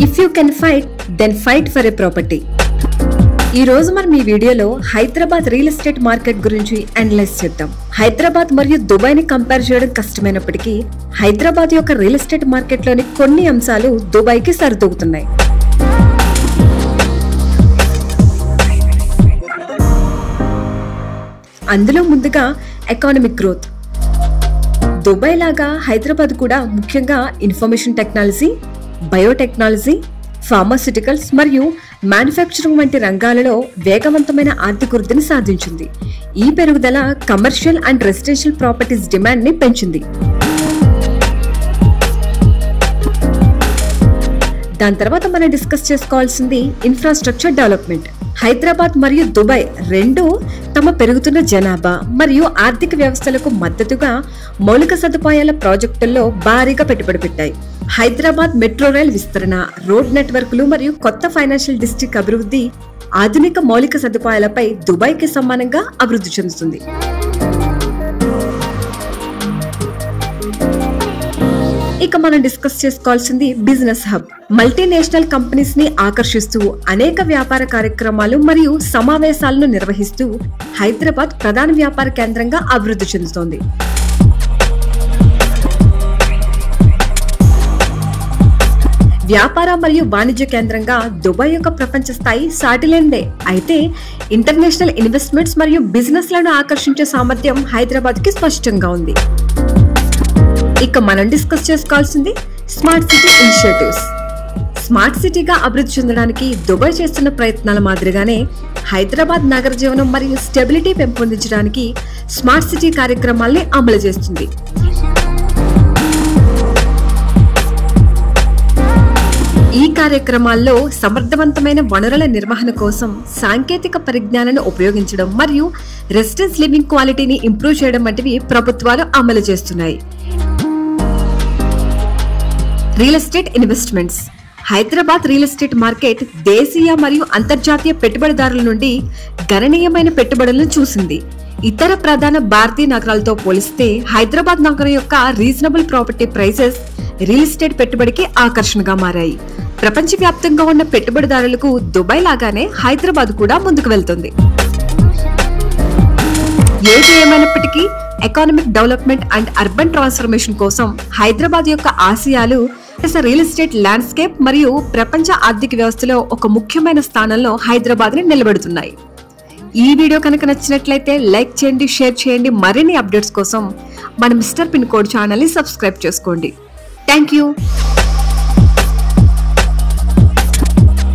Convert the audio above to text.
If you can fight then fight for a property. ఈ రోజు మనం ఈ వీడియోలో హైదరాబాద్ రియల్ ఎస్టేట్ మార్కెట్ గురించి అనలైజ్ చేద్దాం. హైదరాబాద్ మరియు దుబాయ్ ని కంపేర్ చేయడం కష్టమైనప్పటికీ హైదరాబాద్ యొక్క రియల్ ఎస్టేట్ మార్కెట్ లోని కొన్ని అంశాలు దుబాయ్ కి సరితూగుతున్నాయి. అందులో ముందుగా ఎకానమిక్ గ్రోత్. దుబాయ్ లాగా హైదరాబాద్ కూడా ముఖ్యంగా ఇన్ఫర్మేషన్ టెక్నాలజీ, బయోటెక్నాలజీ, ఫార్మాస్యూటికల్స్ మరియు మ్యానుఫ్యాక్చరింగ్ వంటి రంగాలలో వేగవంతమైన ఆర్థిక వృద్ధిని సాధించింది. ఈ పెరుగుదల commercial and residential properties demand ని పెంచింది. దాని తర్వాత మనం డిస్కస్ చేసుకోవాల్సింది ఇన్ఫ్రాస్ట్రక్చర్ డెవలప్మెంట్. హైదరాబాద్ మరియు దుబాయ్ రెండు తమ పెరుగుతున్న జనాభా మరియు ఆర్థిక వ్యవస్థలకు మద్దతుగా మౌలిక సదుపాయాల ప్రాజెక్టుల్లో భారీగా పెట్టుబడి పెట్టాయి. హైదరాబాద్ మెట్రో రైల్ విస్తరణ, రోడ్ నెట్వర్క్లు మరియు కొత్త ఫైనాన్షియల్ డిస్ట్రిక్ట్ అభివృద్ధి ఆధునిక మౌలిక సదుపాయాలపై దుబాయ్కి సమానంగా అభివృద్ధి చెందుతుంది. ఇక మనం డిస్కస్ చేసుకోవాల్సింది బిజినెస్ హబ్. మల్టీనేషనల్ కంపెనీస్ ని ఆకర్షిస్తూ అనేక వ్యాపార కార్యక్రమాలు మరియు సమావేశాలను నిర్వహిస్తూ హైదరాబాద్ ప్రధాన వ్యాపార కేంద్రంగా అభివృద్ధి చెందుతోంది. వ్యాపార మరియు వాణిజ్య కేంద్రంగా దుబాయ్ యొక్క ప్రపంచ స్థాయి సాటిలేనిదే. అయితే ఇంటర్నేషనల్ ఇన్వెస్ట్మెంట్స్ మరియు బిజినెస్ లను ఆకర్షించే సామర్థ్యం హైదరాబాద్ కి స్పష్టంగా ఉంది. ఇక మనం డిస్కస్ చేసుకోవాల్సింది స్మార్ట్ సిటీ ఇనిషియేటివ్స్. స్మార్ట్ సిటీగా అభివృద్ధి చెందడానికి దుబాయ్ చేస్తున్న ప్రయత్నాల మాదిరిగానే హైదరాబాద్ నగర జీవనం మరియు స్టెబిలిటీ పెంపొందించడానికి స్మార్ట్ సిటీ కార్యక్రమాల్ని అమలు చేస్తుంది. ఈ కార్యక్రమాల్లో సమర్థవంతమైన వనరుల నిర్వహణ కోసం సాంకేతిక పరిజ్ఞానాన్ని ఉపయోగించడం మరియు రెసిడెన్స్ లివింగ్ క్వాలిటీని ఇంప్రూవ్ చేయడం వంటివి ప్రభుత్వాలు అమలు చేస్తున్నాయి. Real estate investments. Hyderabad real estate market దేశీయ మరియు అంతర్జాతీయ పెట్టుబడిదారుల నుండి గణనీయమైన పెట్టుబడులను చూసింది. ఇతర ప్రధాన భారతీయ నగరాలతో పోలిస్తే హైదరాబాద్ నగరం యొక్క reasonable property prices real estate పెట్టుబడికి ఆకర్షణగా మారాయి. ప్రపంచవ్యాప్తంగా ఉన్న పెట్టుబడిదారులకు దుబాయ్ లాగానే హైదరాబాద్ కూడా ముందుకు వెళ్తుంది. ఏది ఏమైనప్పటికీ economic development and urban transformation కోసం హైదరాబాద్ యొక్క ఆశయాలు రియల్ ఎస్టేట్ ల్యాండ్స్కేప్ మరియు ప్రపంచ ఆర్థిక వ్యవస్థలో ఒక ముఖ్యమైన స్థానంలో హైదరాబాద్ ని నిలబెడుతున్నాయి. ఈ వీడియో కనుక నచ్చినట్లయితే లైక్ చేయండి, షేర్ చేయండి. మరిన్ని అప్డేట్స్ కోసం మన మిస్టర్ పిన్ కోడ్ ఛానల్ ని సబ్స్క్రైబ్ చేసుకోండి. Thank you.